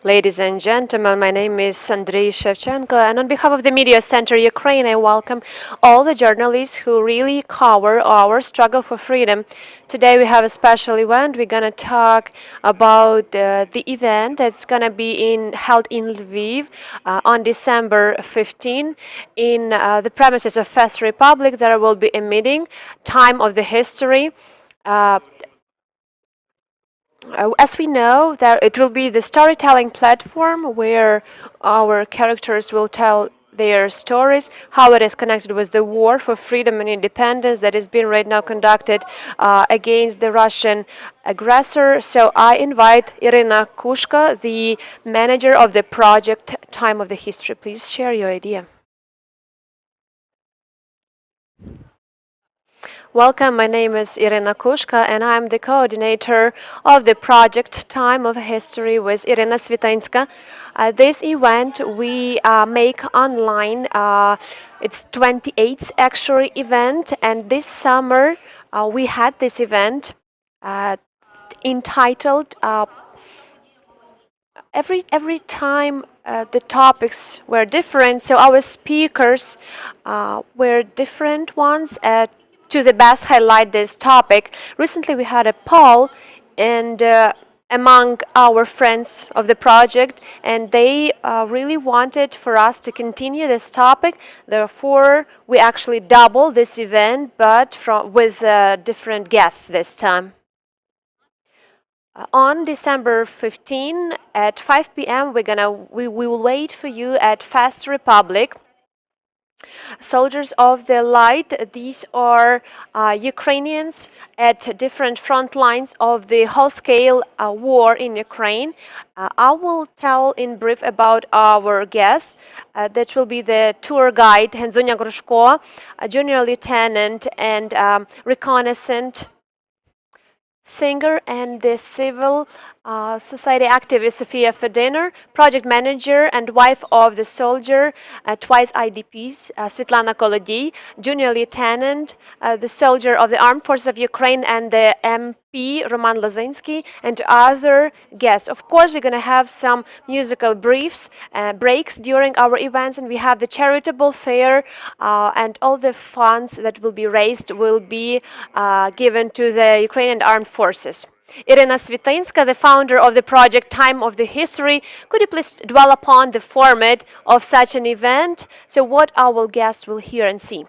Ladies and gentlemen, my name is Andrei Shevchenko, and on behalf of the Mediacentru Ukraine, I welcome all the journalists who really cover our struggle for freedom. Today we have a special event. We're going to talk about the event that's going to be held in Lviv on December 15 in the premises of FESTrepublic. There will be a meeting, Time of the History. As we know, that it will be the storytelling platform where our characters will tell their stories, how it is connected with the war for freedom and independence that is being right now conducted against the Russian aggressor. So I invite Iryna Kushka, the manager of the project Time of the History. Please share your idea. Welcome, my name is Iryna Kushka and I'm the coordinator of the project Time of History with Iryna Snitynska. This event we make online. It's 28th actually event, and this summer we had this event entitled every time the topics were different, so our speakers were different ones to the best highlight this topic. Recently we had a poll and among our friends of the project, and they really wanted for us to continue this topic. Therefore, we actually doubled this event, but with different guests this time. On December 15 at 5 p.m. we will wait for you at FESTrepublic. Soldiers of the Light, these are Ukrainians at different front lines of the whole-scale war in Ukraine. I will tell in brief about our guests. That will be the tour guide, Iryna Kushka, a junior lieutenant and reconnaissance singer, and the civil society activist Sofia Fediner, project manager and wife of the soldier, twice IDPs, Svetlana Kolodyi, junior lieutenant, the soldier of the Armed Forces of Ukraine, and the MP Roman Lozinsky, and other guests. Of course, we're going to have some musical breaks during our events, and we have the charitable fair, and all the funds that will be raised will be given to the Ukrainian Armed Forces. Iryna Snitynska, the founder of the project Time of the History, could you please dwell upon the format of such an event, so what our guests will hear and see?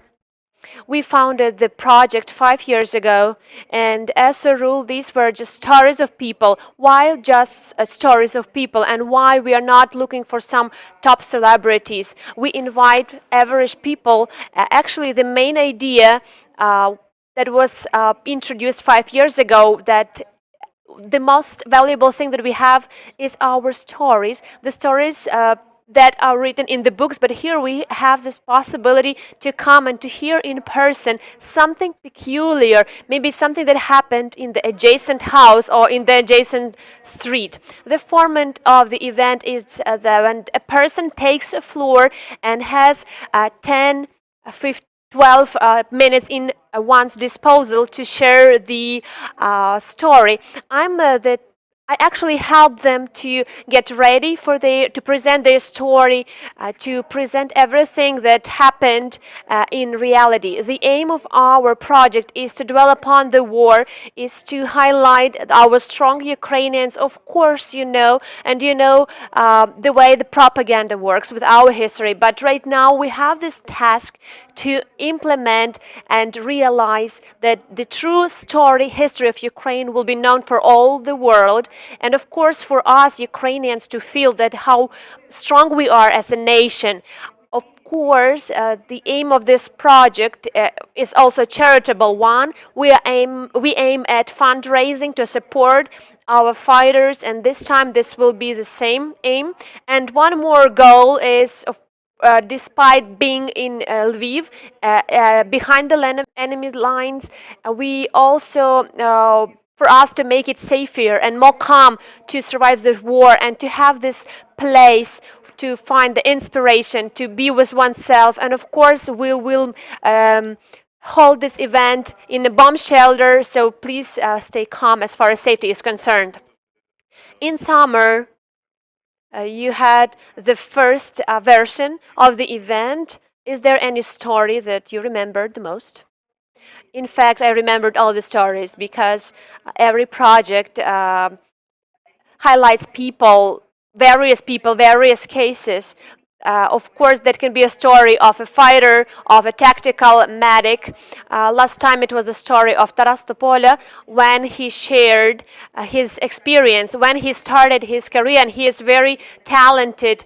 We founded the project 5 years ago, and as a rule, these were just stories of people. Why just stories of people, and why we are not looking for some top celebrities? We invite average people. Actually, the main idea that was introduced 5 years ago, that the most valuable thing that we have is our stories, the stories that are written in the books, but here we have this possibility to come and to hear in person something peculiar, maybe something that happened in the adjacent house or in the adjacent street. The format of the event is that when a person takes a floor and has 10, 15, 12 minutes in one's disposal to share the story. I actually help them to get ready for to present their story, to present everything that happened in reality. The aim of our project is to dwell upon the war, is to highlight our strong Ukrainians, of course, and the way the propaganda works with our history. But right now we have this task to implement and realize that the true history of Ukraine will be known for all the world, and of course for us Ukrainians to feel that how strong we are as a nation. Of course, the aim of this project is also a charitable one. We aim at fundraising to support our fighters, and this time this will be the same aim. And one more goal is, despite being in Lviv, behind the enemy lines, we also, for us to make it safer and more calm to survive this war, and to have this place to find the inspiration to be with oneself. And of course, we will hold this event in a bomb shelter, so please stay calm as far as safety is concerned. In summer, You had the first version of the event. Is there any story that you remembered the most? In fact, I remembered all the stories because every project highlights people, various cases. Of course, that can be a story of a fighter, of a tactical medic. Last time it was a story of Taras Topola when he shared his experience, when he started his career, and he is very talented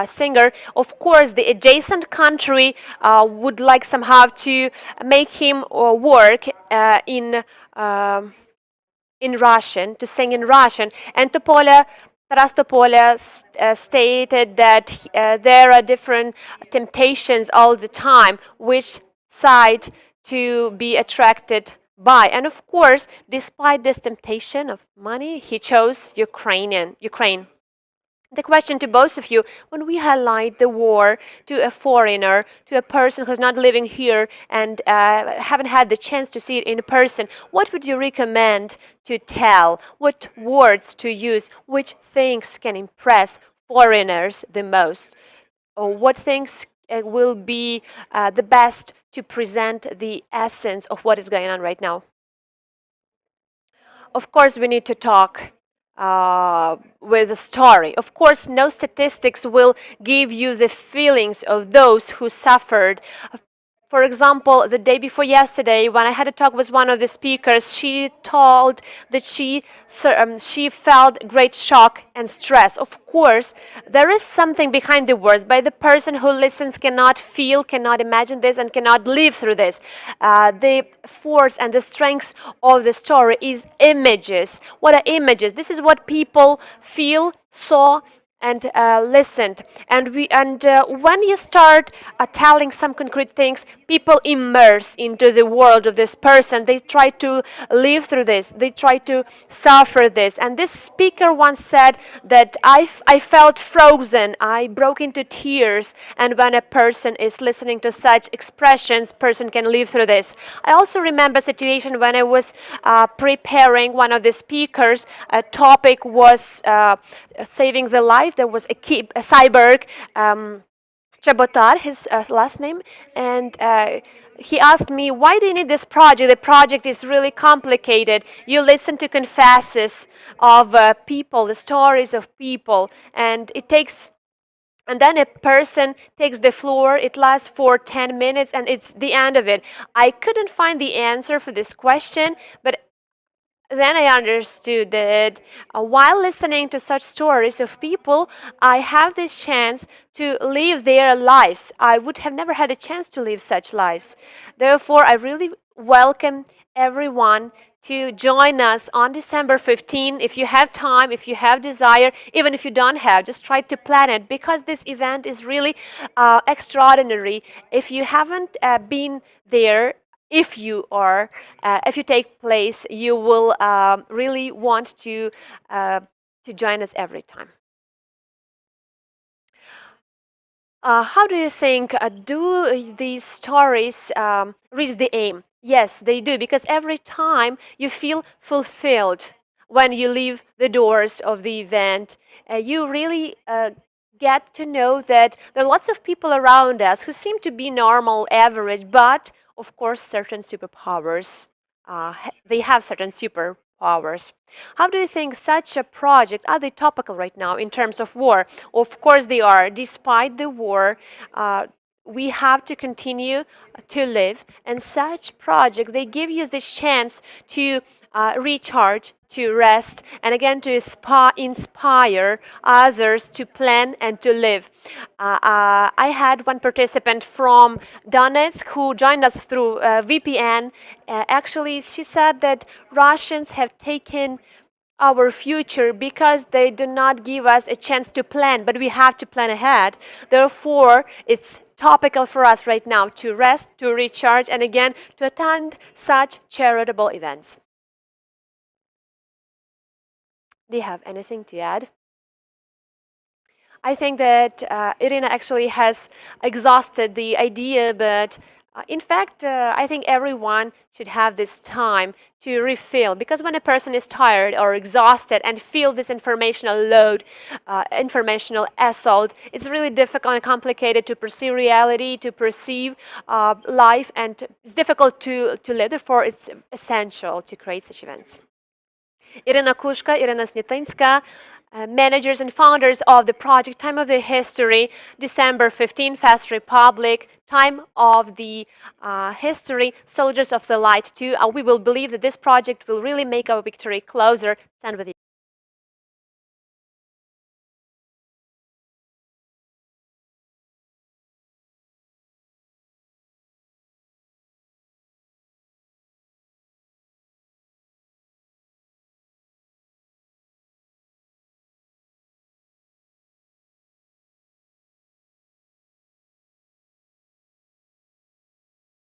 singer. Of course, the adjacent country would like somehow to make him work in Russian, to sing in Russian. And Taras Topola stated that there are different temptations all the time, which side to be attracted by. And of course, despite this temptation of money, he chose Ukraine. The question to both of you: when we highlight the war to a foreigner, to a person who's not living here and haven't had the chance to see it in person, what would you recommend to tell? What words to use? Which things can impress foreigners the most? Or what things will be the best to present the essence of what is going on right now? Of course, we need to talk with a story. Of course, no statistics will give you the feelings of those who suffered. For example, the day before yesterday, when I had a talk with one of the speakers, she told that she felt great shock and stress. Of course, there is something behind the words, but the person who listens cannot feel, cannot imagine this, and cannot live through this. The force and the strength of the story is images. What are images? This is what people feel, saw, and listened. And when you start telling some concrete things, people immerse into the world of this person. They try to live through this. They try to suffer this. And this speaker once said that I felt frozen. I broke into tears. And when a person is listening to such expressions, person can live through this. I also remember a situation when I was preparing one of the speakers. A topic was saving the life. There was a cyborg, Chabotar, his last name, and he asked me, why do you need this project? The project is really complicated. You listen to confesses of people, the stories of people, and then a person takes the floor. It lasts for 10 minutes, and it's the end of it. I couldn't find the answer for this question, but then I understood that while listening to such stories of people, I have this chance to live their lives. I would have never had a chance to live such lives. Therefore, I really welcome everyone to join us on December 15. If you have time, if you have desire, even if you don't have, just try to plan it, because this event is really extraordinary. If you haven't been there, if you take place, you will really want to join us every time. How do you think do these stories reach the aim? Yes, they do, because every time you feel fulfilled when you leave the doors of the event. You really get to know that there are lots of people around us who seem to be normal, average, but of course, certain superpowers. They have certain superpowers. How do you think such a project, are they topical right now in terms of war? Of course they are. Despite the war, we have to continue to live. And such projects, they give you this chance to recharge, to rest, and again to inspire others to plan and to live. I had one participant from Donetsk who joined us through VPN. Actually, she said that Russians have taken our future because they do not give us a chance to plan, but we have to plan ahead. Therefore, it's topical for us right now to rest, to recharge, and again to attend such charitable events. Do you have anything to add? I think that Iryna actually has exhausted the idea, but In fact, I think everyone should have this time to refill, because when a person is tired or exhausted and feel this informational load, informational assault, it's really difficult and complicated to perceive reality, to perceive life, and it's difficult to live. Therefore, it's essential to create such events. Iryna Kushka, Iryna Snitynska, managers and founders of the project Time of the History, December 15, FESTrepublic, Time of the History, Soldiers of the Light 2. We will believe that this project will really make our victory closer. Stand with you.